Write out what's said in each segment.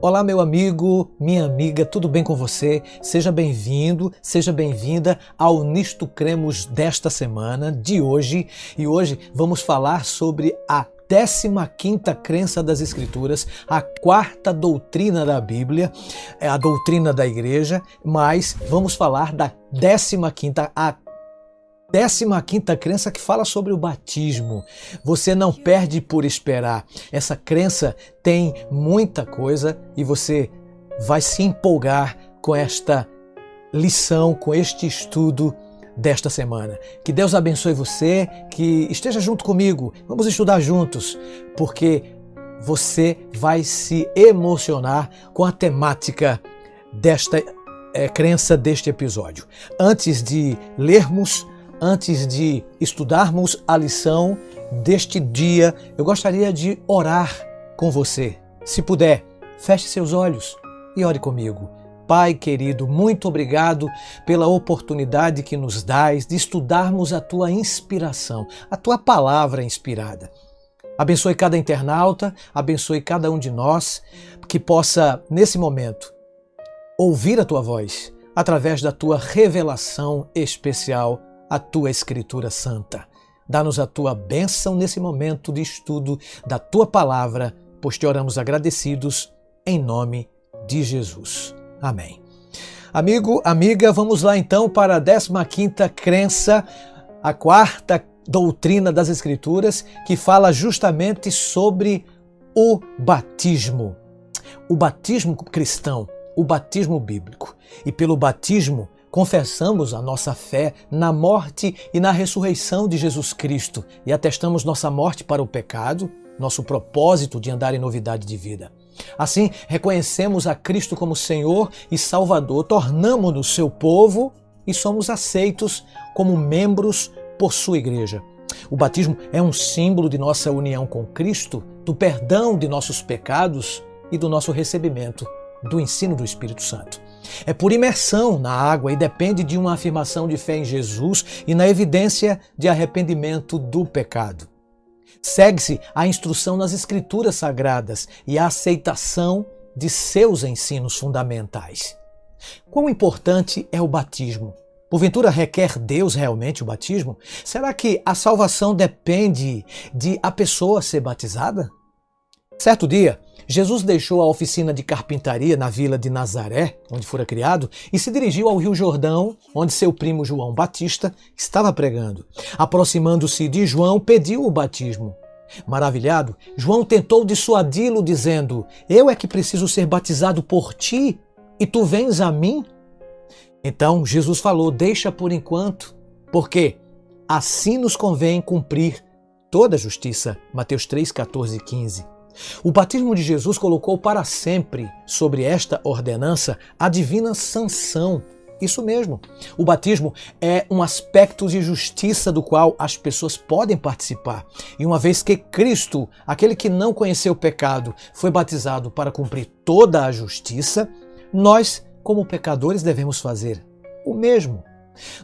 Olá, meu amigo, minha amiga, tudo bem com você? Seja bem-vindo, seja bem-vinda ao Nisto Cremos desta semana, de hoje. E hoje vamos falar sobre a 15ª crença das Escrituras, a 4ª doutrina da Bíblia, a doutrina da Igreja, mas vamos falar da 15ª, a 15ª crença que fala sobre o batismo. Você não perde por esperar. Essa crença tem muita coisa e você vai se empolgar com esta lição, com este estudo desta semana. Que Deus abençoe você, que esteja junto comigo. Vamos estudar juntos, porque você vai se emocionar com a temática desta crença deste episódio. Antes de lermos, antes de estudarmos a lição deste dia, eu gostaria de orar com você. Se puder, feche seus olhos e ore comigo. Pai querido, muito obrigado pela oportunidade que nos dás de estudarmos a Tua inspiração, a Tua palavra inspirada. Abençoe cada internauta, abençoe cada um de nós, que possa, nesse momento, ouvir a Tua voz através da Tua revelação especial, a Tua Escritura Santa. Dá-nos a Tua bênção nesse momento de estudo da Tua Palavra, pois te oramos agradecidos em nome de Jesus. Amém. Amigo, amiga, vamos lá então para a 15ª crença, a 4ª doutrina das Escrituras, que fala justamente sobre o batismo. O batismo cristão, o batismo bíblico. E pelo batismo, confessamos a nossa fé na morte e na ressurreição de Jesus Cristo e atestamos nossa morte para o pecado, nosso propósito de andar em novidade de vida. Assim, reconhecemos a Cristo como Senhor e Salvador, tornamo-nos seu povo e somos aceitos como membros por sua igreja. O batismo é um símbolo de nossa união com Cristo, do perdão de nossos pecados e do nosso recebimento do ensino do Espírito Santo. É por imersão na água e depende de uma afirmação de fé em Jesus e na evidência de arrependimento do pecado. Segue-se a instrução nas Escrituras Sagradas e a aceitação de seus ensinos fundamentais. Quão importante é o batismo? Porventura requer Deus realmente o batismo? Será que a salvação depende de a pessoa ser batizada? Certo dia, Jesus deixou a oficina de carpintaria na vila de Nazaré, onde fora criado, e se dirigiu ao Rio Jordão, onde seu primo João Batista estava pregando. Aproximando-se de João, pediu o batismo. Maravilhado, João tentou dissuadi-lo, dizendo: "Eu é que preciso ser batizado por ti, e tu vens a mim?" Então Jesus falou: "Deixa por enquanto, porque assim nos convém cumprir toda a justiça." Mateus 3, 14 e 15. O batismo de Jesus colocou para sempre sobre esta ordenança a divina sanção. Isso mesmo. O batismo é um aspecto de justiça do qual as pessoas podem participar. E uma vez que Cristo, aquele que não conheceu o pecado, foi batizado para cumprir toda a justiça, nós, como pecadores, devemos fazer o mesmo.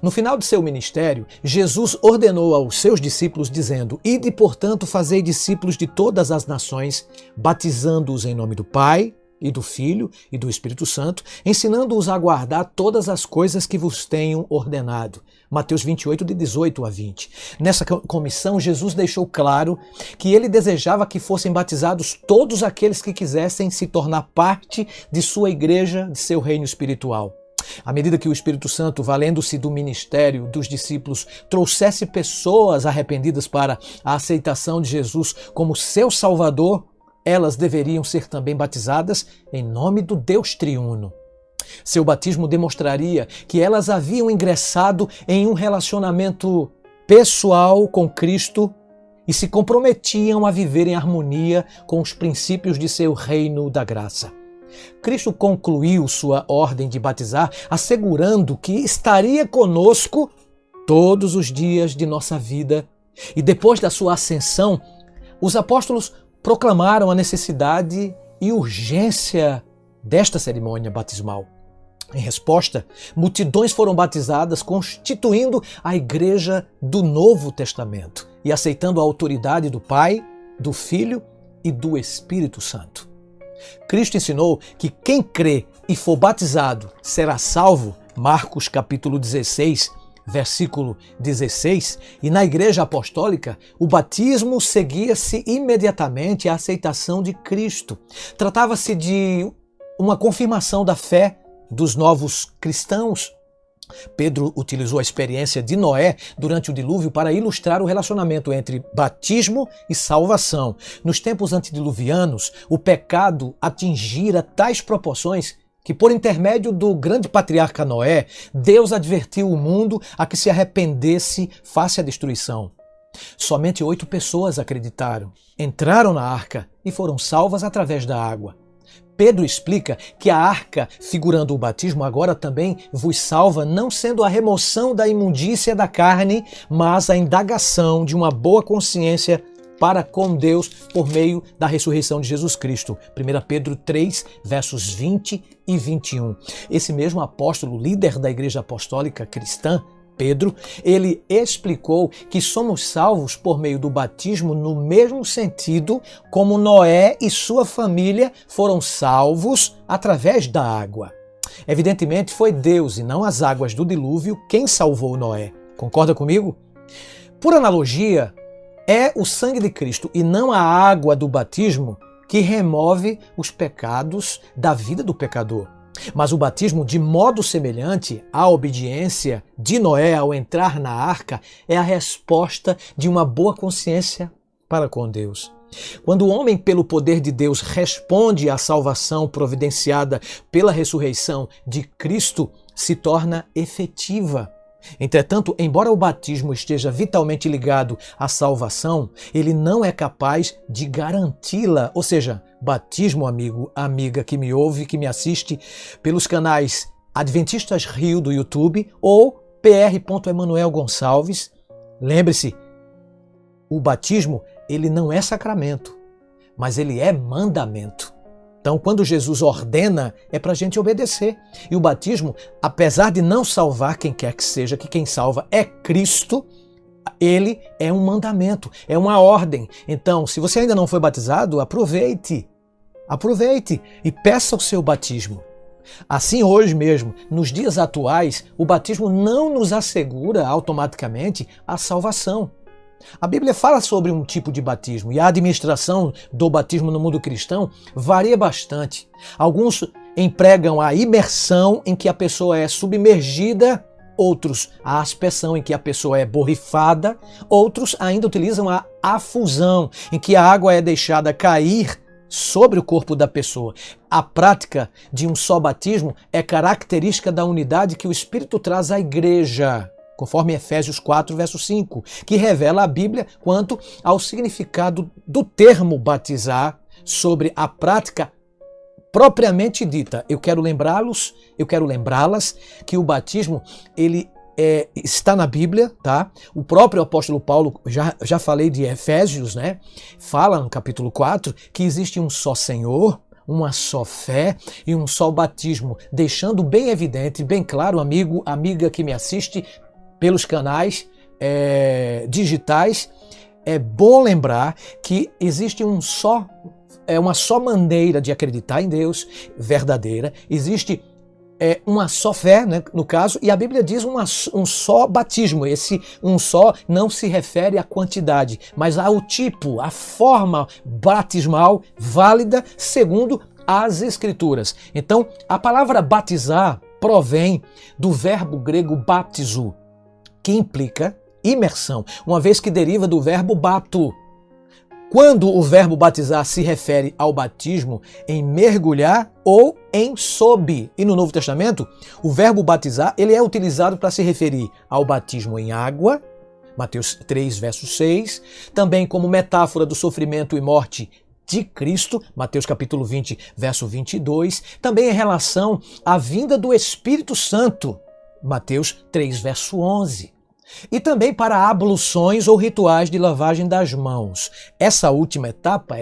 No final de seu ministério, Jesus ordenou aos seus discípulos, dizendo: "Ide, portanto, fazei discípulos de todas as nações, batizando-os em nome do Pai, e do Filho e do Espírito Santo, ensinando-os a guardar todas as coisas que vos tenho ordenado." Mateus 28, de 18 a 20. Nessa comissão, Jesus deixou claro que ele desejava que fossem batizados todos aqueles que quisessem se tornar parte de sua igreja, de seu reino espiritual. À medida que o Espírito Santo, valendo-se do ministério dos discípulos, trouxesse pessoas arrependidas para a aceitação de Jesus como seu Salvador, elas deveriam ser também batizadas em nome do Deus triuno. Seu batismo demonstraria que elas haviam ingressado em um relacionamento pessoal com Cristo e se comprometiam a viver em harmonia com os princípios de seu reino da graça. Cristo concluiu sua ordem de batizar, assegurando que estaria conosco todos os dias de nossa vida. E depois da sua ascensão, os apóstolos proclamaram a necessidade e urgência desta cerimônia batismal. Em resposta, multidões foram batizadas, constituindo a Igreja do Novo Testamento e aceitando a autoridade do Pai, do Filho e do Espírito Santo. Cristo ensinou que quem crê e for batizado será salvo, Marcos capítulo 16, versículo 16, e na Igreja Apostólica, o batismo seguia-se imediatamente à aceitação de Cristo. Tratava-se de uma confirmação da fé dos novos cristãos. Pedro utilizou a experiência de Noé durante o dilúvio para ilustrar o relacionamento entre batismo e salvação. Nos tempos antediluvianos, o pecado atingira tais proporções que, por intermédio do grande patriarca Noé, Deus advertiu o mundo a que se arrependesse face à destruição. Somente 8 pessoas acreditaram, entraram na arca e foram salvas através da água. Pedro explica que a arca, figurando o batismo, agora também vos salva, não sendo a remoção da imundícia da carne, mas a indagação de uma boa consciência para com Deus por meio da ressurreição de Jesus Cristo. 1 Pedro 3, versos 20 e 21. Esse mesmo apóstolo, líder da Igreja Apostólica Cristã, Pedro, ele explicou que somos salvos por meio do batismo no mesmo sentido como Noé e sua família foram salvos através da água. Evidentemente foi Deus e não as águas do dilúvio quem salvou Noé. Concorda comigo? Por analogia, é o sangue de Cristo e não a água do batismo que remove os pecados da vida do pecador. Mas o batismo, de modo semelhante à obediência de Noé ao entrar na arca, é a resposta de uma boa consciência para com Deus. Quando o homem, pelo poder de Deus, responde à salvação providenciada pela ressurreição de Cristo, se torna efetiva. Entretanto, embora o batismo esteja vitalmente ligado à salvação, ele não é capaz de garanti-la. Ou seja, batismo, amigo, amiga que me ouve, que me assiste pelos canais Adventistas Rio do YouTube ou Pr. Emanuel Gonçalves. Lembre-se, o batismo, ele não é sacramento, mas ele é mandamento. Então, quando Jesus ordena, é para a gente obedecer. E o batismo, apesar de não salvar quem quer que seja, que quem salva é Cristo, ele é um mandamento, é uma ordem. Então, se você ainda não foi batizado, aproveite e peça o seu batismo. Assim, hoje mesmo, nos dias atuais, o batismo não nos assegura automaticamente a salvação. A Bíblia fala sobre um tipo de batismo e a administração do batismo no mundo cristão varia bastante. Alguns empregam a imersão, em que a pessoa é submergida, outros a aspersão, em que a pessoa é borrifada, outros ainda utilizam a afusão, em que a água é deixada cair sobre o corpo da pessoa. A prática de um só batismo é característica da unidade que o Espírito traz à igreja, conforme Efésios 4, verso 5, que revela a Bíblia quanto ao significado do termo batizar sobre a prática propriamente dita. Eu quero lembrá-las que o batismo, ele está na Bíblia, tá? O próprio apóstolo Paulo, já falei de Efésios, né? Fala no capítulo 4 que existe um só Senhor, uma só fé e um só batismo, deixando bem evidente, bem claro, amigo, amiga que me assiste pelos canais digitais, é bom lembrar que existe uma só maneira de acreditar em Deus verdadeira, existe uma só fé, né, no caso, e a Bíblia diz um só batismo. Esse um só não se refere à quantidade, mas ao tipo, à forma batismal válida segundo as Escrituras. Então, a palavra batizar provém do verbo grego baptizo, que implica imersão, uma vez que deriva do verbo bapto. Quando o verbo batizar se refere ao batismo em mergulhar ou em sob. E no Novo Testamento, o verbo batizar ele é utilizado para se referir ao batismo em água, Mateus 3, verso 6, também como metáfora do sofrimento e morte de Cristo, Mateus capítulo 20, verso 22, também em relação à vinda do Espírito Santo, Mateus 3, verso 11. E também para abluções ou rituais de lavagem das mãos. Essa última etapa,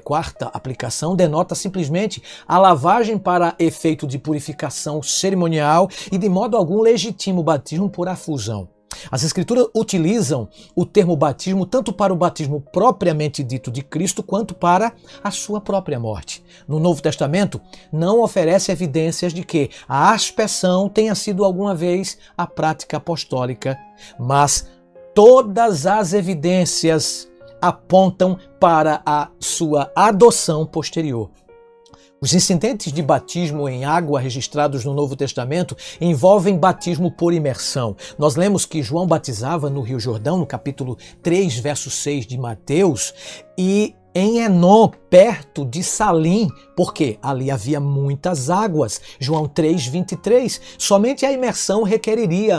quarta aplicação, denota simplesmente a lavagem para efeito de purificação cerimonial e de modo algum legitima o batismo por afusão. As Escrituras utilizam o termo batismo tanto para o batismo propriamente dito de Cristo, quanto para a sua própria morte. No Novo Testamento, não oferece evidências de que a aspersão tenha sido alguma vez a prática apostólica, mas todas as evidências apontam para a sua adoção posterior. Os incidentes de batismo em água registrados no Novo Testamento envolvem batismo por imersão. Nós lemos que João batizava no Rio Jordão, no capítulo 3, verso 6 de Mateus, e em Enom, perto de Salim, porque ali havia muitas águas. João 3, 23. Somente a imersão requeriria,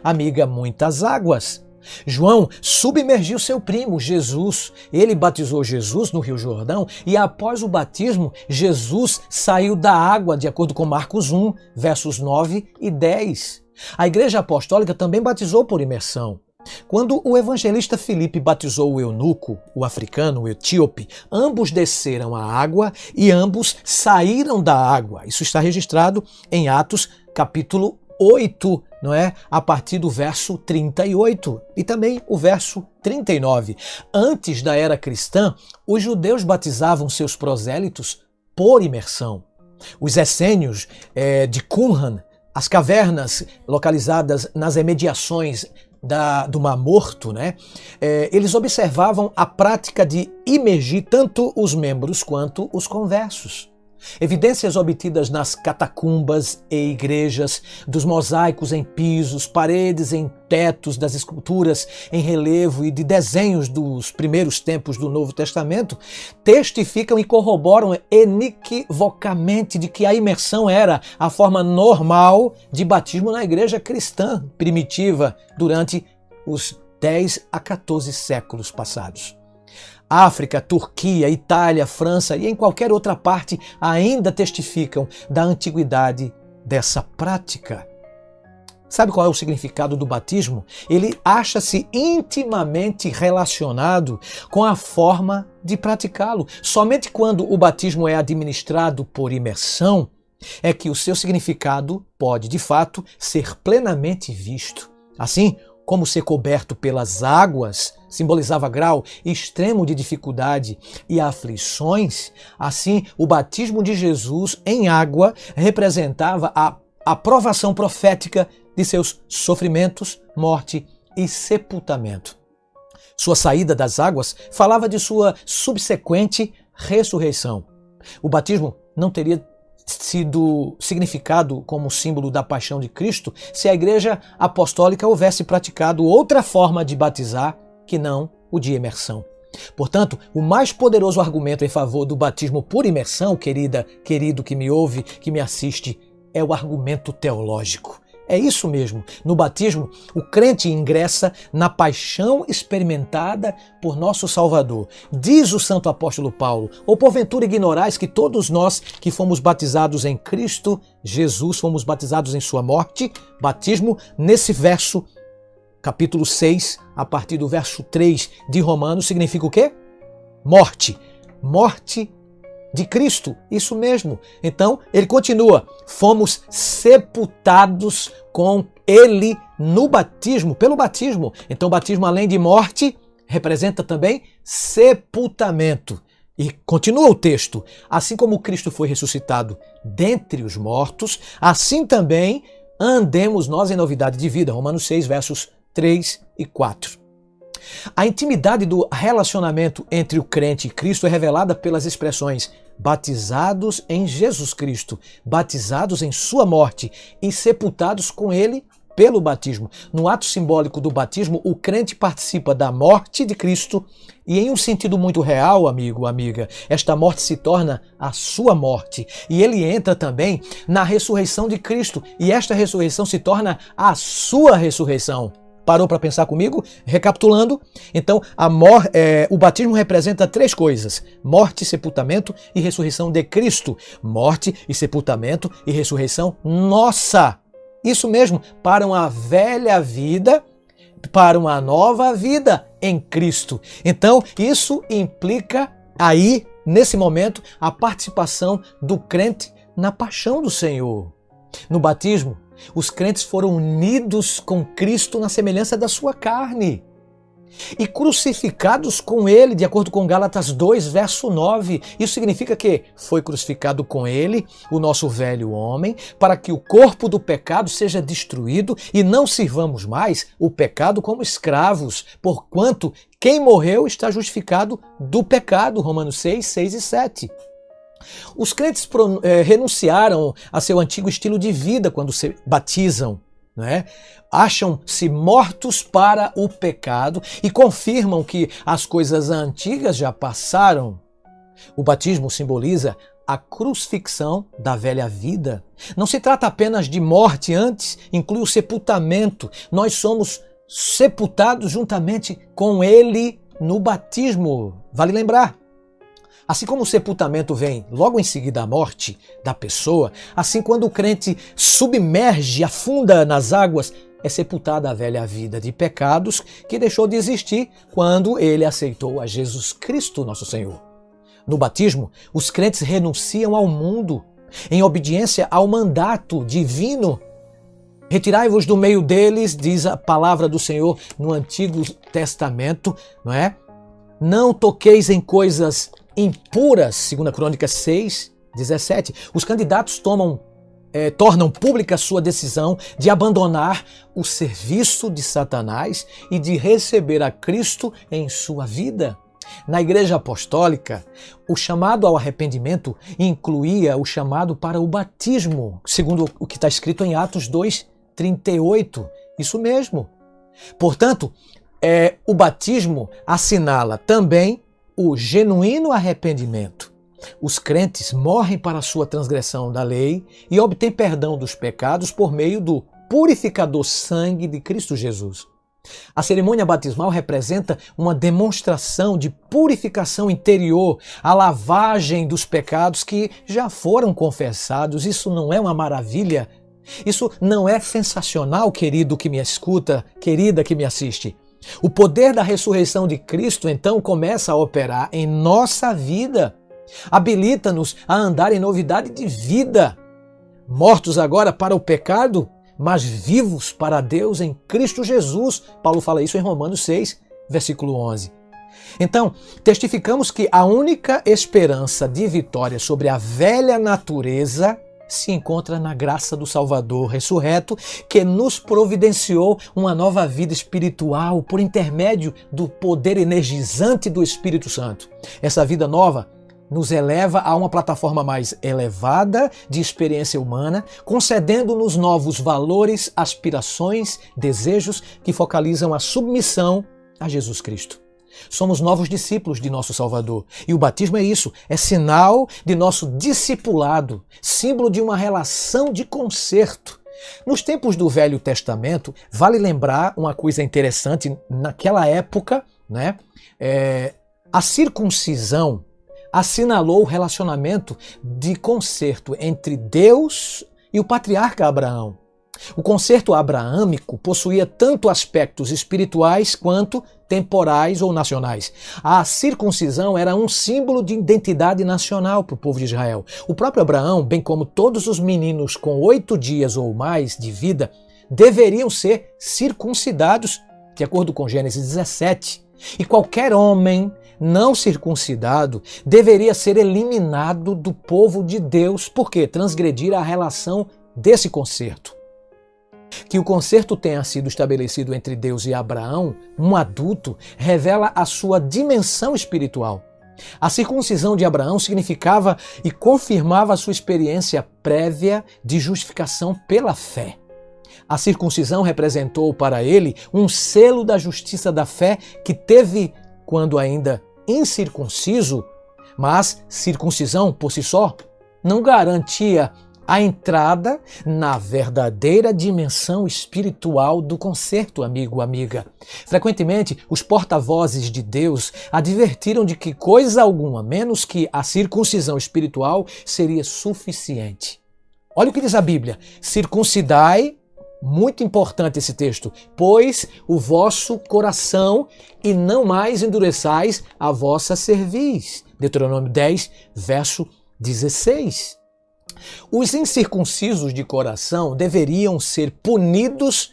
amiga, muitas águas. João submergiu seu primo, Jesus. Ele batizou Jesus no Rio Jordão e após o batismo, Jesus saiu da água, de acordo com Marcos 1, versos 9 e 10. A Igreja Apostólica também batizou por imersão. Quando o evangelista Filipe batizou o eunuco, o africano, o etíope, ambos desceram à água e ambos saíram da água. Isso está registrado em Atos, capítulo 8, não é? A partir do verso 38 e também o verso 39. Antes da era cristã, os judeus batizavam seus prosélitos por imersão. Os essênios de Qumran, as cavernas localizadas nas imediações do Mar Morto, né? Eles observavam a prática de imergir tanto os membros quanto os conversos. Evidências obtidas nas catacumbas e igrejas, dos mosaicos em pisos, paredes em tetos, das esculturas em relevo e de desenhos dos primeiros tempos do Novo Testamento testificam e corroboram inequivocamente de que a imersão era a forma normal de batismo na igreja cristã primitiva durante os 10 a 14 séculos passados. África, Turquia, Itália, França e em qualquer outra parte ainda testificam da antiguidade dessa prática. Sabe qual é o significado do batismo? Ele acha-se intimamente relacionado com a forma de praticá-lo. Somente quando o batismo é administrado por imersão é que o seu significado pode, de fato, ser plenamente visto. Assim, como ser coberto pelas águas simbolizava grau extremo de dificuldade e aflições, assim o batismo de Jesus em água representava a aprovação profética de seus sofrimentos, morte e sepultamento. Sua saída das águas falava de sua subsequente ressurreição. O batismo não teria sido significado como símbolo da paixão de Cristo se a Igreja Apostólica houvesse praticado outra forma de batizar que não o de imersão. Portanto, o mais poderoso argumento em favor do batismo por imersão, querido que me ouve, que me assiste, é o argumento teológico. É isso mesmo. No batismo, o crente ingressa na paixão experimentada por nosso Salvador. Diz o santo apóstolo Paulo: ou porventura ignorais que todos nós que fomos batizados em Cristo Jesus, fomos batizados em sua morte? Batismo, nesse verso, capítulo 6, a partir do verso 3 de Romanos, significa o quê? Morte. Morte de Cristo, isso mesmo. Então, ele continua: fomos sepultados com ele no batismo, pelo batismo. Então, o batismo, além de morte, representa também sepultamento. E continua o texto: assim como Cristo foi ressuscitado dentre os mortos, assim também andemos nós em novidade de vida. Romanos 6, versos 3 e 4. A intimidade do relacionamento entre o crente e Cristo é revelada pelas expressões batizados em Jesus Cristo, batizados em sua morte e sepultados com ele pelo batismo. No ato simbólico do batismo, o crente participa da morte de Cristo e, em um sentido muito real, amigo, amiga, esta morte se torna a sua morte e ele entra também na ressurreição de Cristo e esta ressurreição se torna a sua ressurreição. Parou para pensar comigo? Recapitulando, então o batismo representa três coisas: morte, sepultamento e ressurreição de Cristo. Morte e sepultamento e ressurreição nossa. Isso mesmo, para uma velha vida, para uma nova vida em Cristo. Então, isso implica aí, nesse momento, a participação do crente na paixão do Senhor. No batismo, Os crentes foram unidos com Cristo na semelhança da sua carne e crucificados com Ele, de acordo com Gálatas 2, verso 9. Isso significa que foi crucificado com Ele, o nosso velho homem, para que o corpo do pecado seja destruído e não sirvamos mais o pecado como escravos, porquanto quem morreu está justificado do pecado. Romanos 6, 6 e 7. Os crentes renunciaram a seu antigo estilo de vida quando se batizam, né? Acham-se mortos para o pecado e confirmam que as coisas antigas já passaram. O batismo simboliza a crucifixão da velha vida. Não se trata apenas de morte, antes inclui o sepultamento. Nós somos sepultados juntamente com Ele no batismo. Vale lembrar. Assim como o sepultamento vem logo em seguida à morte da pessoa, assim quando o crente submerge, afunda nas águas, é sepultada a velha vida de pecados que deixou de existir quando ele aceitou a Jesus Cristo, nosso Senhor. No batismo, os crentes renunciam ao mundo em obediência ao mandato divino. Retirai-vos do meio deles, diz a palavra do Senhor no Antigo Testamento, não é? Não toqueis em coisas impuras, 2 Crônicas 6, 17. Os candidatos tornam pública a sua decisão de abandonar o serviço de Satanás e de receber a Cristo em sua vida. Na Igreja Apostólica, o chamado ao arrependimento incluía o chamado para o batismo, segundo o que está escrito em Atos 2, 38. Isso mesmo. Portanto, o batismo assinala também o genuíno arrependimento. Os crentes morrem para a sua transgressão da lei e obtêm perdão dos pecados por meio do purificador sangue de Cristo Jesus. A cerimônia batismal representa uma demonstração de purificação interior, a lavagem dos pecados que já foram confessados. Isso não é uma maravilha? Isso não é sensacional, querido que me escuta, querida que me assiste? O poder da ressurreição de Cristo, então, começa a operar em nossa vida. Habilita-nos a andar em novidade de vida. Mortos agora para o pecado, mas vivos para Deus em Cristo Jesus. Paulo fala isso em Romanos 6, versículo 11. Então, testificamos que a única esperança de vitória sobre a velha natureza se encontra na graça do Salvador ressurreto, que nos providenciou uma nova vida espiritual por intermédio do poder energizante do Espírito Santo. Essa vida nova nos eleva a uma plataforma mais elevada de experiência humana, concedendo-nos novos valores, aspirações, desejos que focalizam a submissão a Jesus Cristo. Somos novos discípulos de nosso Salvador. E o batismo é isso, é sinal de nosso discipulado, símbolo de uma relação de conserto. Nos tempos do Velho Testamento, vale lembrar uma coisa interessante, naquela época, né, a circuncisão assinalou o relacionamento de conserto entre Deus e o patriarca Abraão. O concerto abraâmico possuía tanto aspectos espirituais quanto temporais ou nacionais. A circuncisão era um símbolo de identidade nacional para o povo de Israel. O próprio Abraão, bem como todos os meninos com 8 dias ou mais de vida, deveriam ser circuncidados, de acordo com Gênesis 17. E qualquer homem não circuncidado deveria ser eliminado do povo de Deus, porque transgredir a relação desse concerto. Que o concerto tenha sido estabelecido entre Deus e Abraão, um adulto, revela a sua dimensão espiritual. A circuncisão de Abraão significava e confirmava a sua experiência prévia de justificação pela fé. A circuncisão representou para ele um selo da justiça da fé que teve quando ainda incircunciso, mas circuncisão por si só não garantia a entrada na verdadeira dimensão espiritual do concerto, amigo, amiga. Frequentemente, os porta-vozes de Deus advertiram de que coisa alguma, menos que a circuncisão espiritual, seria suficiente. Olha o que diz a Bíblia: circuncidai, muito importante esse texto, pois o vosso coração e não mais endureçais a vossa cerviz. Deuteronômio 10, verso 16. Os incircuncisos de coração deveriam ser punidos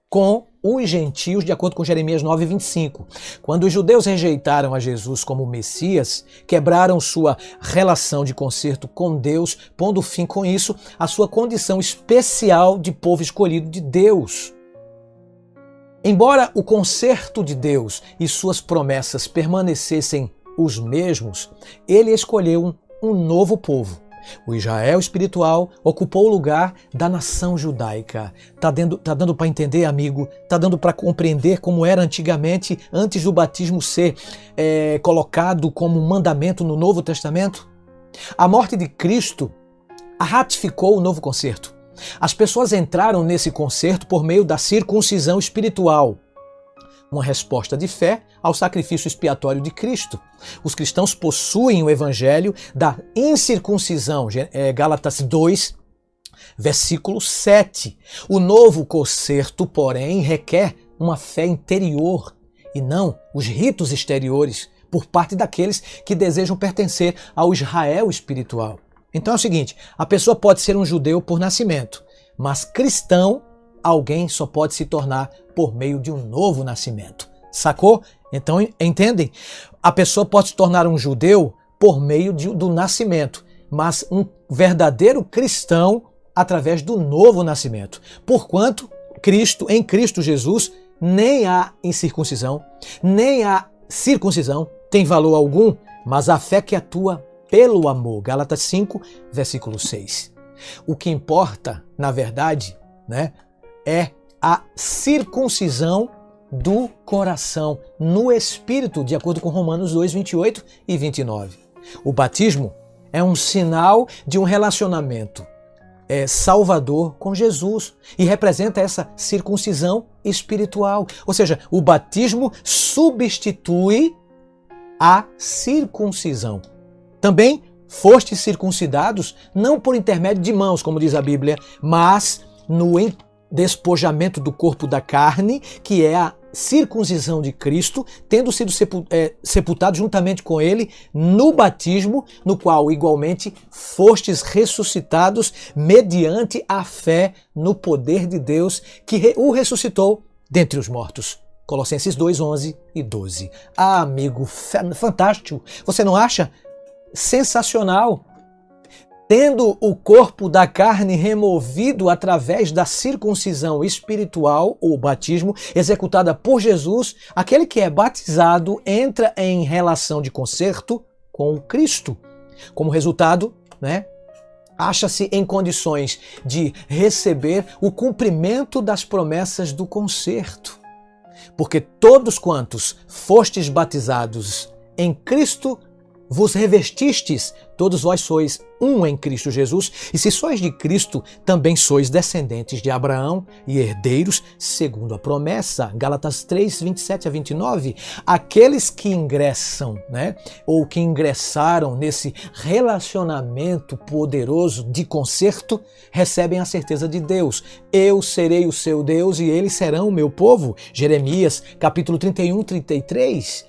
com os gentios, de acordo com Jeremias 9:25. Quando os judeus rejeitaram a Jesus como Messias, quebraram sua relação de concerto com Deus, pondo fim com isso à sua condição especial de povo escolhido de Deus. Embora o concerto de Deus e suas promessas permanecessem os mesmos, ele escolheu um novo povo. O Israel espiritual ocupou o lugar da nação judaica. Tá dando para entender, amigo? Tá dando para compreender como era antigamente, antes do batismo ser colocado como mandamento no Novo Testamento? A morte de Cristo ratificou o novo concerto. As pessoas entraram nesse concerto por meio da circuncisão espiritual, uma resposta de fé ao sacrifício expiatório de Cristo. Os cristãos possuem o evangelho da incircuncisão, Gálatas 2, versículo 7. O novo concerto, porém, requer uma fé interior e não os ritos exteriores por parte daqueles que desejam pertencer ao Israel espiritual. Então é o seguinte, a pessoa pode ser um judeu por nascimento, mas cristão alguém só pode se tornar por meio de um novo nascimento. Sacou? Então, entendem? A pessoa pode se tornar um judeu por meio do nascimento, mas um verdadeiro cristão através do novo nascimento. Porquanto, em Cristo Jesus, nem a incircuncisão, nem a circuncisão tem valor algum, mas a fé que atua pelo amor. Gálatas 5, versículo 6. O que importa, na verdade, é a circuncisão do coração no Espírito, de acordo com Romanos 2, 28 e 29. O batismo é um sinal de um relacionamento salvador com Jesus e representa essa circuncisão espiritual. Ou seja, o batismo substitui a circuncisão. Também fostes circuncidados não por intermédio de mãos, como diz a Bíblia, mas no despojamento do corpo da carne, que é a circuncisão de Cristo, tendo sido sepultado juntamente com ele no batismo, no qual igualmente fostes ressuscitados mediante a fé no poder de Deus que o ressuscitou dentre os mortos. Colossenses 2, 11 e 12. Ah, amigo, fantástico! Você não acha? Sensacional! Tendo o corpo da carne removido através da circuncisão espiritual, ou batismo, executada por Jesus, aquele que é batizado entra em relação de concerto com Cristo. Como resultado, acha-se em condições de receber o cumprimento das promessas do concerto. Porque todos quantos fostes batizados em Cristo, vos revestistes, todos vós sois um em Cristo Jesus, e se sois de Cristo, também sois descendentes de Abraão e herdeiros segundo a promessa. Gálatas 3, 27 a 29. Aqueles que ingressam, ou que ingressaram nesse relacionamento poderoso de concerto, recebem a certeza de Deus. Eu serei o seu Deus e eles serão o meu povo. Jeremias, capítulo 31, 33.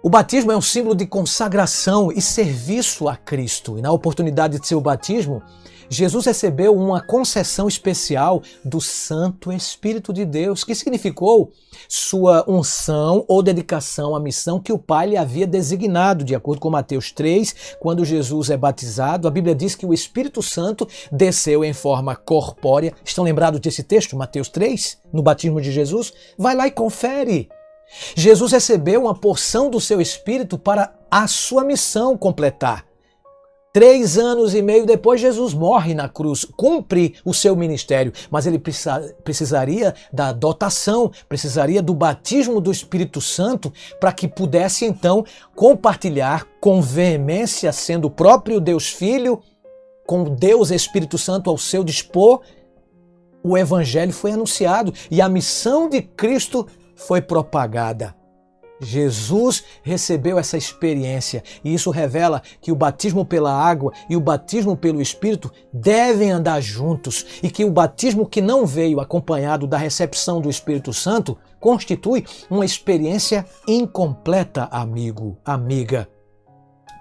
O batismo é um símbolo de consagração e serviço a Cristo. E na oportunidade de seu batismo, Jesus recebeu uma concessão especial do Santo Espírito de Deus, que significou sua unção ou dedicação à missão que o Pai lhe havia designado. De acordo com Mateus 3, quando Jesus é batizado, a Bíblia diz que o Espírito Santo desceu em forma corpórea. Estão lembrados desse texto, Mateus 3, no batismo de Jesus? Vai lá e confere. Jesus recebeu uma porção do seu Espírito para a sua missão completar. 3 anos e meio depois, Jesus morre na cruz, cumpre o seu ministério, mas ele precisaria da dotação, precisaria do batismo do Espírito Santo para que pudesse então compartilhar com veemência, sendo o próprio Deus Filho, com Deus Espírito Santo ao seu dispor. O Evangelho foi anunciado e a missão de Cristo foi propagada. Jesus recebeu essa experiência e isso revela que o batismo pela água e o batismo pelo Espírito devem andar juntos e que o batismo que não veio acompanhado da recepção do Espírito Santo constitui uma experiência incompleta, amigo, amiga.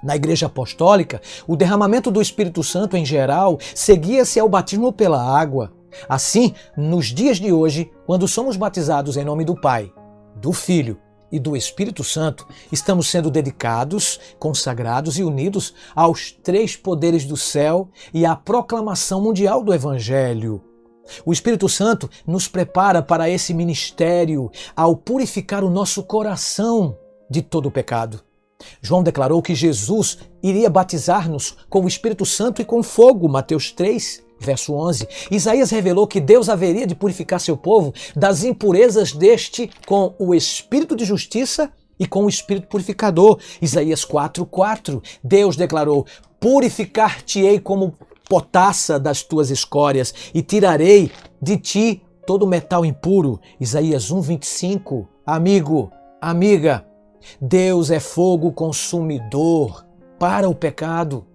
Na Igreja Apostólica, o derramamento do Espírito Santo em geral seguia-se ao batismo pela água. Assim, nos dias de hoje, quando somos batizados em nome do Pai, do Filho e do Espírito Santo, estamos sendo dedicados, consagrados e unidos aos três poderes do céu e à proclamação mundial do Evangelho. O Espírito Santo nos prepara para esse ministério ao purificar o nosso coração de todo o pecado. João declarou que Jesus iria batizar-nos com o Espírito Santo e com fogo, Mateus 3, verso 11. Isaías revelou que Deus haveria de purificar seu povo das impurezas deste com o Espírito de justiça e com o Espírito purificador. Isaías 4:4. Deus declarou: purificar-te-ei como potassa das tuas escórias e tirarei de ti todo o metal impuro. Isaías 1:25. Amigo, amiga, Deus é fogo consumidor para o pecado.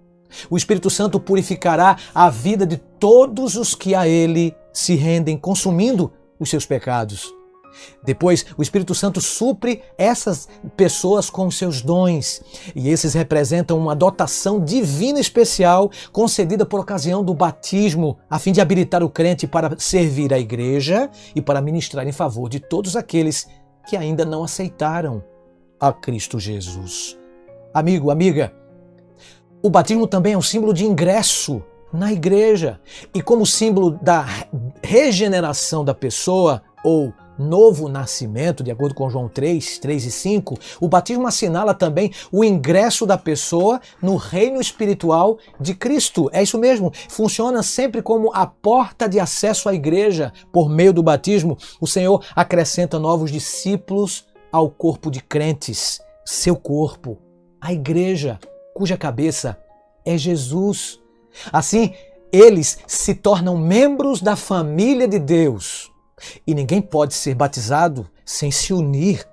O Espírito Santo purificará a vida de todos os que a Ele se rendem, consumindo os seus pecados. Depois, o Espírito Santo supre essas pessoas com os seus dons, e esses representam uma dotação divina especial concedida por ocasião do batismo, a fim de habilitar o crente para servir a igreja e para ministrar em favor de todos aqueles que ainda não aceitaram a Cristo Jesus. Amigo, amiga, o batismo também é um símbolo de ingresso na igreja, e como símbolo da regeneração da pessoa, ou novo nascimento, de acordo com João 3 e 5, o batismo assinala também o ingresso da pessoa no reino espiritual de Cristo. É isso mesmo, funciona sempre como a porta de acesso à igreja. Por meio do batismo, o Senhor acrescenta novos discípulos ao corpo de crentes, seu corpo, a igreja, cuja cabeça é Jesus. Assim, eles se tornam membros da família de Deus. E ninguém pode ser batizado sem se unir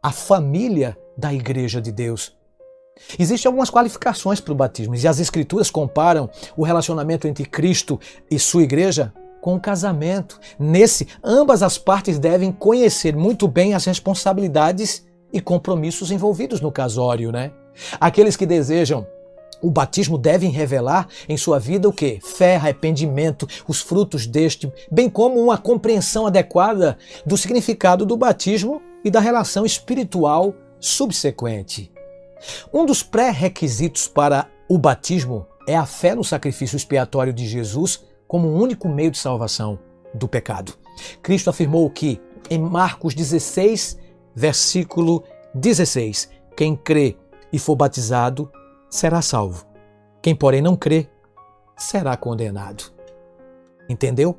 à família da Igreja de Deus. Existem algumas qualificações para o batismo, e as Escrituras comparam o relacionamento entre Cristo e sua igreja com o casamento. Nesse, ambas as partes devem conhecer muito bem as responsabilidades e compromissos envolvidos no casório, né? Aqueles que desejam o batismo devem revelar em sua vida o quê? Fé, arrependimento, os frutos deste, bem como uma compreensão adequada do significado do batismo e da relação espiritual subsequente. Um dos pré-requisitos para o batismo é a fé no sacrifício expiatório de Jesus como o único meio de salvação do pecado. Cristo afirmou que, em Marcos 16, versículo 16, quem crê e for batizado será salvo. Quem, porém, não crê, será condenado. Entendeu?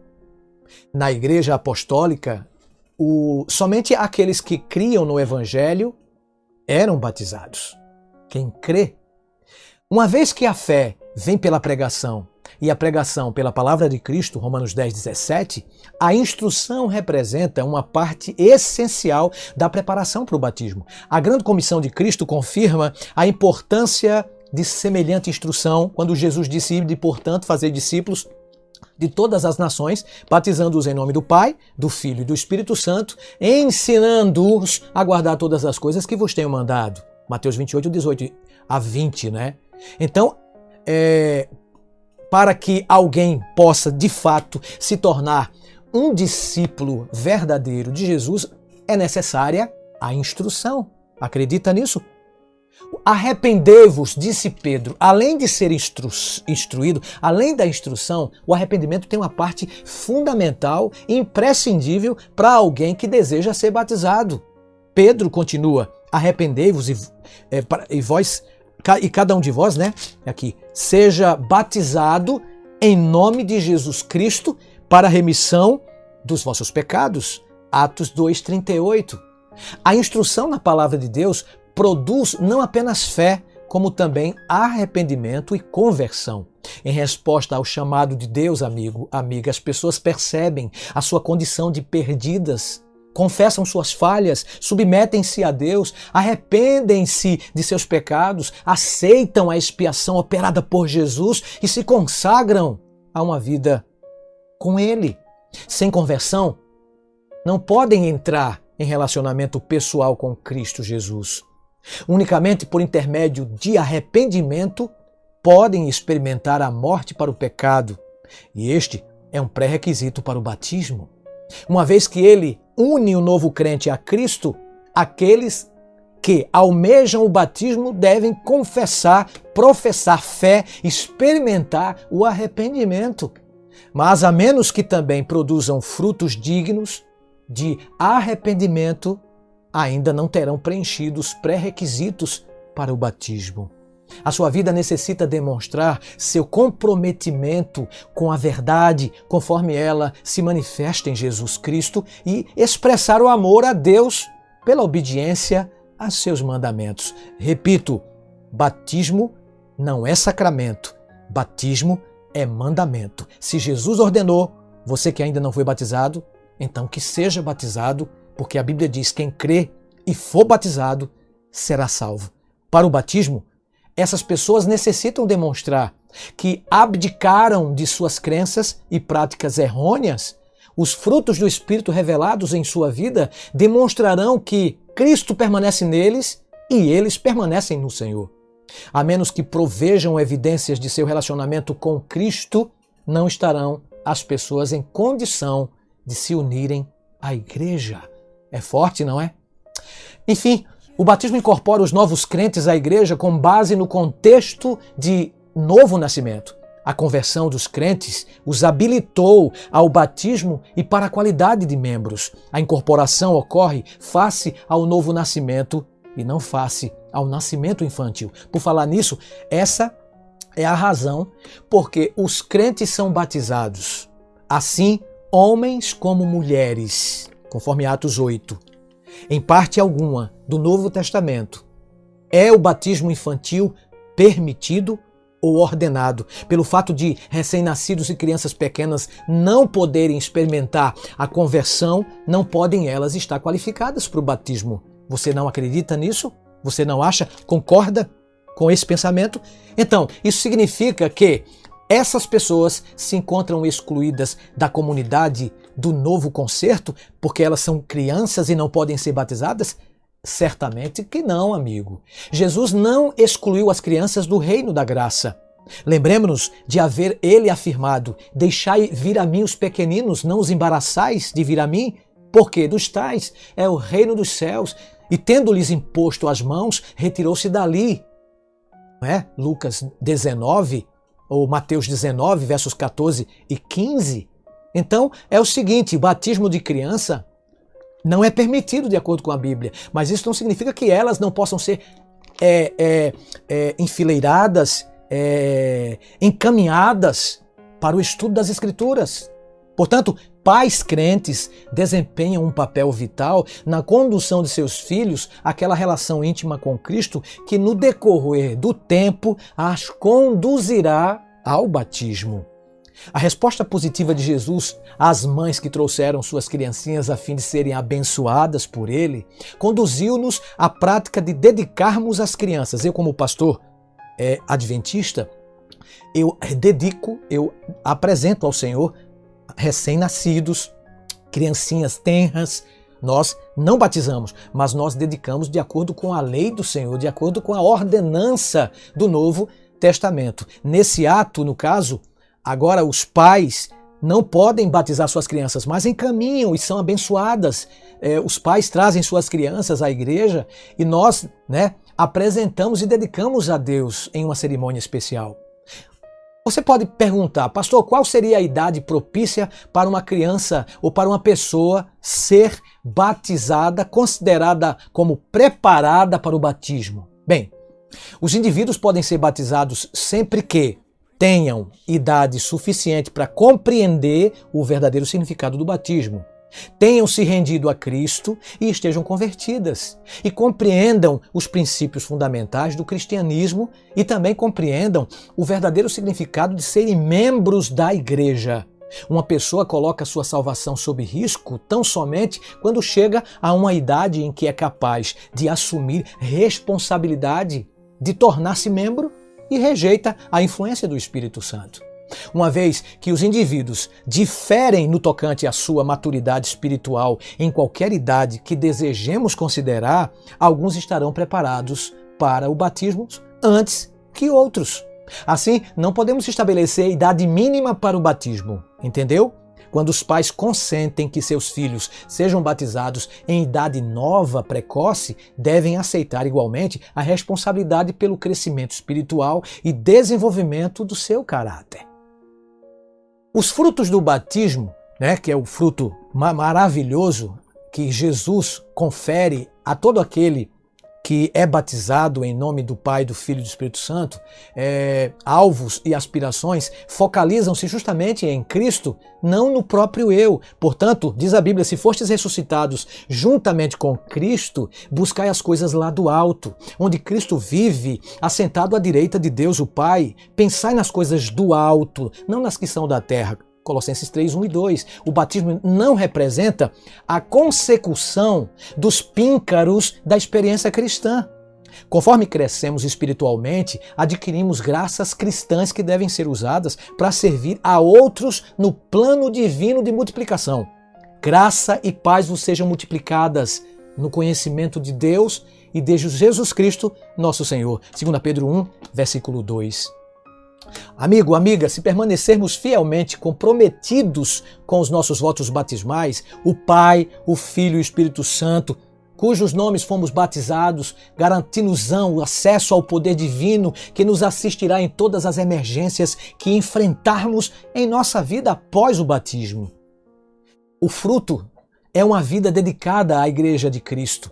Na Igreja Apostólica, somente aqueles que criam no Evangelho eram batizados. Quem crê. Uma vez que a fé vem pela pregação e a pregação pela palavra de Cristo, Romanos 10, 17, a instrução representa uma parte essencial da preparação para o batismo. A grande comissão de Cristo confirma a importância de semelhante instrução, quando Jesus disse: ide, portanto, fazer discípulos de todas as nações, batizando-os em nome do Pai, do Filho e do Espírito Santo, ensinando-os a guardar todas as coisas que vos tenho mandado. Mateus 28, 18 a 20, né? Então, para que alguém possa, de fato, se tornar um discípulo verdadeiro de Jesus, é necessária a instrução. Acredita nisso? Arrependei-vos, disse Pedro. Além de ser instruído, além da instrução, o arrependimento tem uma parte fundamental e imprescindível para alguém que deseja ser batizado. Pedro continua: arrependei-vos e cada um de vós, né? Aqui, seja batizado em nome de Jesus Cristo para a remissão dos vossos pecados. Atos 2:38. A instrução na palavra de Deus produz não apenas fé, como também arrependimento e conversão. Em resposta ao chamado de Deus, amigo, amiga, as pessoas percebem a sua condição de perdidas, confessam suas falhas, submetem-se a Deus, arrependem-se de seus pecados, aceitam a expiação operada por Jesus e se consagram a uma vida com Ele. Sem conversão, não podem entrar em relacionamento pessoal com Cristo Jesus. Unicamente por intermédio de arrependimento podem experimentar a morte para o pecado. E este é um pré-requisito para o batismo. Uma vez que ele une o novo crente a Cristo, aqueles que almejam o batismo devem confessar, professar fé, experimentar o arrependimento. Mas a menos que também produzam frutos dignos de arrependimento, ainda não terão preenchido os pré-requisitos para o batismo. A sua vida necessita demonstrar seu comprometimento com a verdade, conforme ela se manifesta em Jesus Cristo, e expressar o amor a Deus pela obediência a seus mandamentos. Repito, batismo não é sacramento, batismo é mandamento. Se Jesus ordenou, você que ainda não foi batizado, então que seja batizado, porque a Bíblia diz: quem crê e for batizado será salvo. Para o batismo, essas pessoas necessitam demonstrar que abdicaram de suas crenças e práticas errôneas. Os frutos do Espírito revelados em sua vida demonstrarão que Cristo permanece neles e eles permanecem no Senhor. A menos que provejam evidências de seu relacionamento com Cristo, não estarão as pessoas em condição de se unirem à igreja. É forte, não é? Enfim, o batismo incorpora os novos crentes à igreja com base no contexto de novo nascimento. A conversão dos crentes os habilitou ao batismo e para a qualidade de membros. A incorporação ocorre face ao novo nascimento e não face ao nascimento infantil. Por falar nisso, essa é a razão porque os crentes são batizados. Assim, homens como mulheres, conforme Atos 8. Em parte alguma do Novo Testamento, é o batismo infantil permitido ou ordenado. Pelo fato de recém-nascidos e crianças pequenas não poderem experimentar a conversão, não podem elas estar qualificadas para o batismo. Você não acredita nisso? Você não acha? Concorda com esse pensamento? Então, isso significa que essas pessoas se encontram excluídas da comunidade do novo concerto porque elas são crianças e não podem ser batizadas? Certamente que não, amigo. Jesus não excluiu as crianças do reino da graça. Lembremos-nos de haver ele afirmado: deixai vir a mim os pequeninos, não os embaraçais de vir a mim, porque dos tais é o reino dos céus. E tendo-lhes imposto as mãos, retirou-se dali. Não é? Lucas 19, ou Mateus 19, versos 14 e 15. Então, é o seguinte: batismo de criança não é permitido de acordo com a Bíblia, mas isso não significa que elas não possam ser enfileiradas, encaminhadas para o estudo das Escrituras. Portanto, pais crentes desempenham um papel vital na condução de seus filhos àquela relação íntima com Cristo que no decorrer do tempo as conduzirá ao batismo. A resposta positiva de Jesus às mães que trouxeram suas criancinhas a fim de serem abençoadas por ele conduziu-nos à prática de dedicarmos as crianças. Eu, como pastor adventista, eu apresento ao Senhor recém-nascidos, criancinhas tenras. Nós não batizamos, mas nós dedicamos de acordo com a lei do Senhor, de acordo com a ordenança do Novo Testamento. Nesse ato, no caso, agora os pais não podem batizar suas crianças, mas encaminham e são abençoadas. Os pais trazem suas crianças à igreja e nós, apresentamos e dedicamos a Deus em uma cerimônia especial. Você pode perguntar: pastor, qual seria a idade propícia para uma criança ou para uma pessoa ser batizada, considerada como preparada para o batismo? Bem, os indivíduos podem ser batizados sempre que tenham idade suficiente para compreender o verdadeiro significado do batismo, tenham se rendido a Cristo e estejam convertidas, e compreendam os princípios fundamentais do cristianismo e também compreendam o verdadeiro significado de serem membros da igreja. Uma pessoa coloca sua salvação sob risco tão somente quando chega a uma idade em que é capaz de assumir responsabilidade, de tornar-se membro e rejeita a influência do Espírito Santo. Uma vez que os indivíduos diferem no tocante à sua maturidade espiritual em qualquer idade que desejemos considerar, alguns estarão preparados para o batismo antes que outros. Assim, não podemos estabelecer a idade mínima para o batismo, entendeu? Quando os pais consentem que seus filhos sejam batizados em idade nova, precoce, devem aceitar igualmente a responsabilidade pelo crescimento espiritual e desenvolvimento do seu caráter. Os frutos do batismo, que é o fruto maravilhoso que Jesus confere a todo aquele que é batizado em nome do Pai, do Filho e do Espírito Santo, alvos e aspirações focalizam-se justamente em Cristo, não no próprio eu. Portanto, diz a Bíblia, se fostes ressuscitados juntamente com Cristo, buscai as coisas lá do alto, onde Cristo vive, assentado à direita de Deus o Pai. Pensai nas coisas do alto, não nas que são da terra. Colossenses 3, 1 e 2. O batismo não representa a consecução dos píncaros da experiência cristã. Conforme crescemos espiritualmente, adquirimos graças cristãs que devem ser usadas para servir a outros no plano divino de multiplicação. Graça e paz vos sejam multiplicadas no conhecimento de Deus e de Jesus Cristo, nosso Senhor. 2 Pedro 1, versículo 2. Amigo, amiga, se permanecermos fielmente comprometidos com os nossos votos batismais, o Pai, o Filho e o Espírito Santo, cujos nomes fomos batizados, garantir-nos-ão o acesso ao poder divino que nos assistirá em todas as emergências que enfrentarmos em nossa vida após o batismo. O fruto é uma vida dedicada à Igreja de Cristo.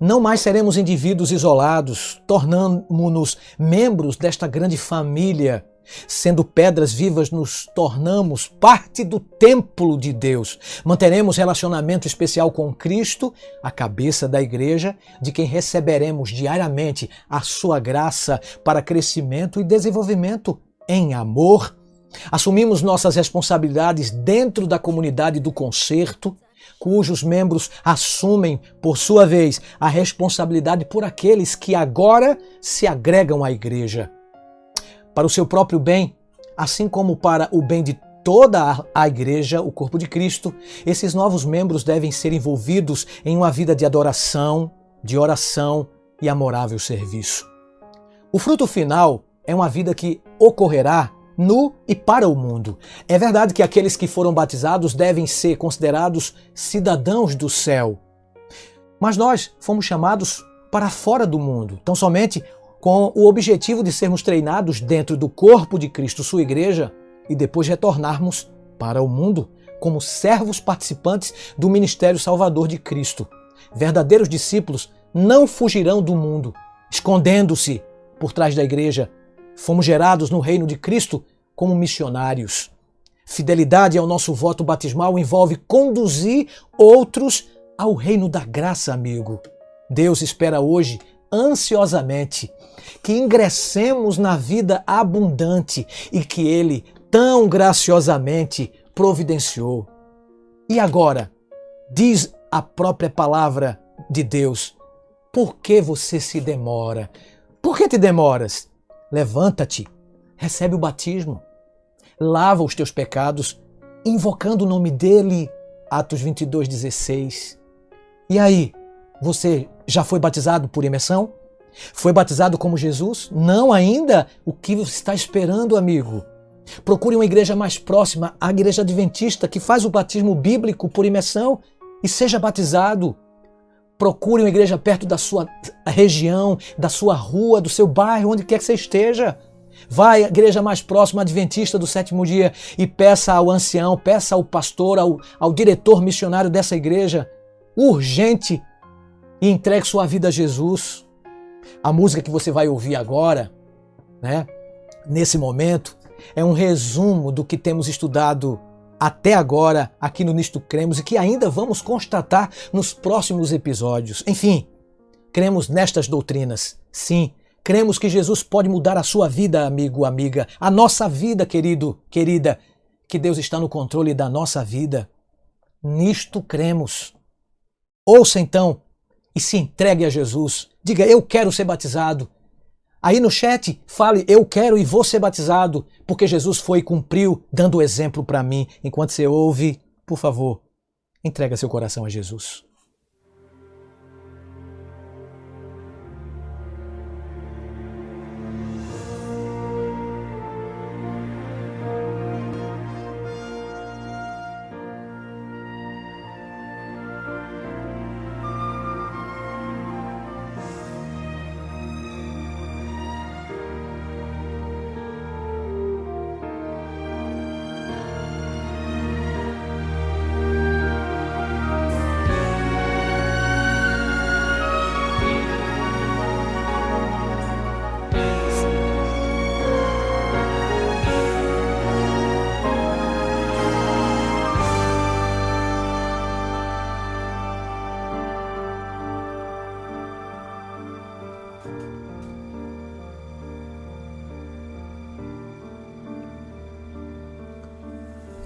Não mais seremos indivíduos isolados, tornamo-nos membros desta grande família. Sendo pedras vivas, nos tornamos parte do templo de Deus. Manteremos relacionamento especial com Cristo, a cabeça da igreja, de quem receberemos diariamente a sua graça para crescimento e desenvolvimento em amor. Assumimos nossas responsabilidades dentro da comunidade do concerto, cujos membros assumem, por sua vez, a responsabilidade por aqueles que agora se agregam à igreja. Para o seu próprio bem, assim como para o bem de toda a igreja, o corpo de Cristo, esses novos membros devem ser envolvidos em uma vida de adoração, de oração e amorável serviço. O fruto final é uma vida que ocorrerá no e para o mundo. É verdade que aqueles que foram batizados devem ser considerados cidadãos do céu. Mas nós fomos chamados para fora do mundo, tão somente com o objetivo de sermos treinados dentro do corpo de Cristo, sua igreja, e depois retornarmos para o mundo como servos participantes do ministério salvador de Cristo. Verdadeiros discípulos não fugirão do mundo, escondendo-se por trás da igreja. Fomos gerados no reino de Cristo como missionários. Fidelidade ao nosso voto batismal envolve conduzir outros ao reino da graça, amigo. Deus espera hoje, ansiosamente, que ingressemos na vida abundante e que Ele tão graciosamente providenciou. E agora, diz a própria palavra de Deus, por que você se demora? Por que te demoras? Levanta-te, recebe o batismo, lava os teus pecados, invocando o nome dele, Atos 22:16. E aí, você já foi batizado por imersão? Foi batizado como Jesus? Não ainda? O que você está esperando, amigo? Procure uma igreja mais próxima, a igreja adventista, que faz o batismo bíblico por imersão e seja batizado. Procure uma igreja perto da sua região, da sua rua, do seu bairro, onde quer que você esteja. Vai à igreja mais próxima, adventista do sétimo dia, e peça ao ancião, peça ao pastor, ao diretor missionário dessa igreja, urgente, e entregue sua vida a Jesus. A música que você vai ouvir agora, nesse momento, é um resumo do que temos estudado até agora aqui no Nisto Cremos e que ainda vamos constatar nos próximos episódios. Enfim, cremos nestas doutrinas. Sim, cremos que Jesus pode mudar a sua vida, amigo, amiga, a nossa vida, querido, querida, que Deus está no controle da nossa vida. Nisto cremos. Ouça então e se entregue a Jesus. Diga, eu quero ser batizado. Aí no chat, fale, eu quero e vou ser batizado, porque Jesus foi e cumpriu, dando o exemplo para mim. Enquanto você ouve, por favor, entrega seu coração a Jesus.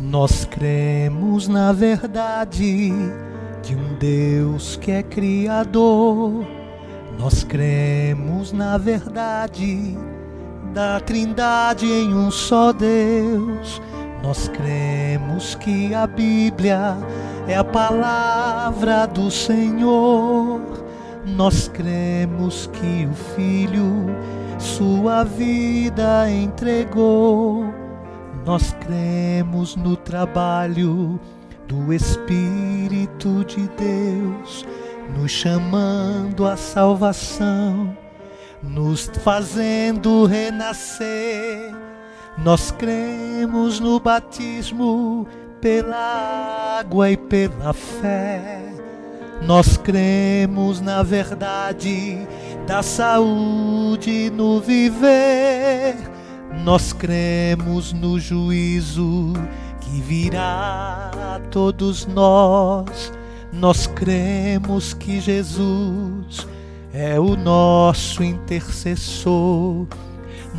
Nós cremos na verdade de um Deus que é Criador. Nós cremos na verdade da Trindade em um só Deus. Nós cremos que a Bíblia é a palavra do Senhor. Nós cremos que o Filho sua vida entregou. Nós cremos no trabalho do Espírito de Deus, nos chamando à salvação, nos fazendo renascer. Nós cremos no batismo pela água e pela fé. Nós cremos na verdade da saúde no viver. Nós cremos no juízo que virá a todos nós. Nós cremos que Jesus é o nosso intercessor.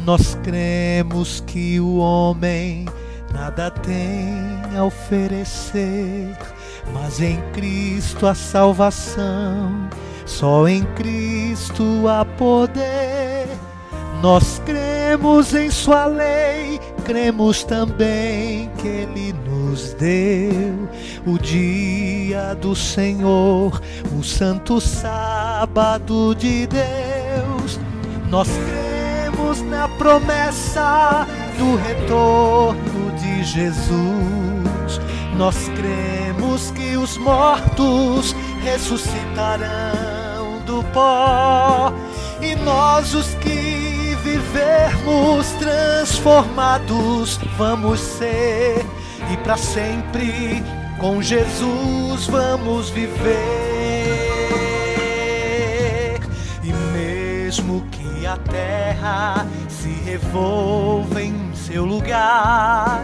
Nós cremos que o homem nada tem a oferecer, mas em Cristo a salvação, só em Cristo há poder. Nós cremos em sua lei, cremos também que Ele nos deu o dia do Senhor, o santo sábado de Deus. Nós cremos na promessa do retorno de Jesus. Nós cremos que os mortos ressuscitarão do pó, e nós os que vivermos transformados vamos ser, e para sempre com Jesus vamos viver. E mesmo que a terra se revolva em seu lugar,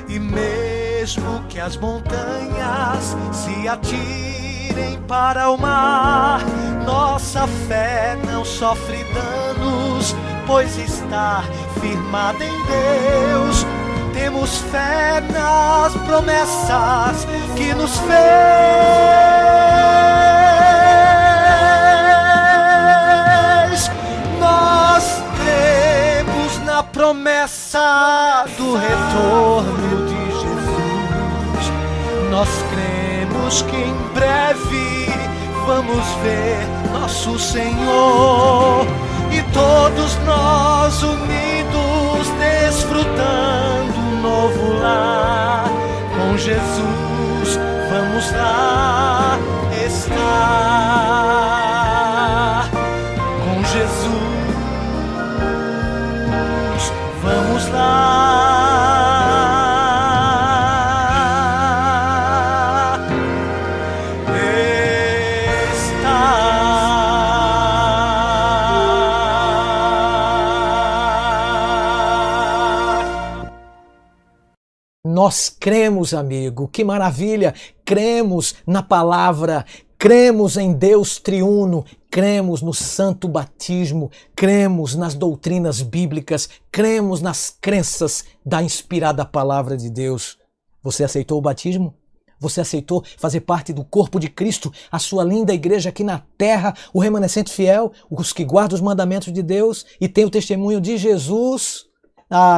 e mesmo que as montanhas se atirem para o mar, nossa fé não sofre danos, pois está firmada em Deus. Temos fé nas promessas que nos fez. Nós cremos na promessa do retorno de Jesus. Nós cremos que em breve vamos ver nosso Senhor, e todos nós unidos desfrutando um novo lar. Com Jesus vamos lá estar. Com Jesus vamos lá estar. Nós cremos, amigo, que maravilha! Cremos na palavra, cremos em Deus triuno, cremos no santo batismo, cremos nas doutrinas bíblicas, cremos nas crenças da inspirada palavra de Deus. Você aceitou o batismo? Você aceitou fazer parte do corpo de Cristo, a sua linda igreja aqui na terra, o remanescente fiel, os que guardam os mandamentos de Deus e tem o testemunho de Jesus?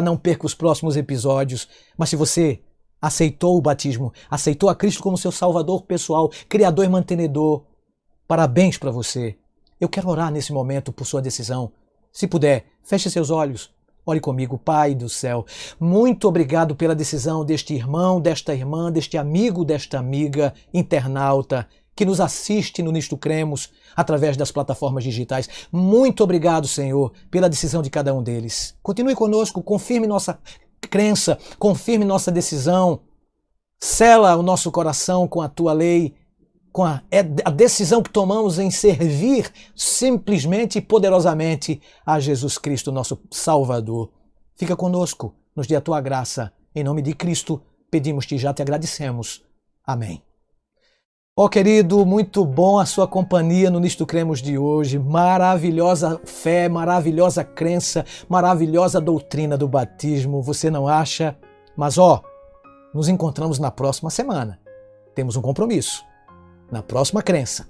Não perca os próximos episódios. Mas se você aceitou o batismo, aceitou a Cristo como seu salvador pessoal, criador e mantenedor, parabéns para você. Eu quero orar nesse momento por sua decisão. Se puder, feche seus olhos. Ore comigo, Pai do céu. Muito obrigado pela decisão deste irmão, desta irmã, deste amigo, desta amiga, internauta, que nos assiste no Nisto Cremos, através das plataformas digitais. Muito obrigado, Senhor, pela decisão de cada um deles. Continue conosco, confirme nossa crença, confirme nossa decisão. Sela o nosso coração com a Tua lei, com a decisão que tomamos em servir simplesmente e poderosamente a Jesus Cristo, nosso Salvador. Fica conosco, nos dê a Tua graça. Em nome de Cristo, pedimos-te e já te agradecemos. Amém. Querido, muito bom a sua companhia no Nisto Cremos de hoje. Maravilhosa fé, maravilhosa crença, maravilhosa doutrina do batismo. Você não acha? Mas nos encontramos na próxima semana. Temos um compromisso. Na próxima crença.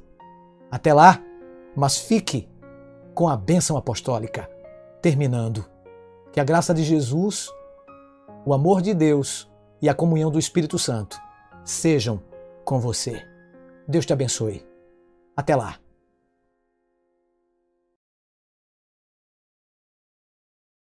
Até lá, mas fique com a bênção apostólica. Terminando, que a graça de Jesus, o amor de Deus e a comunhão do Espírito Santo sejam com você. Deus te abençoe. Até lá.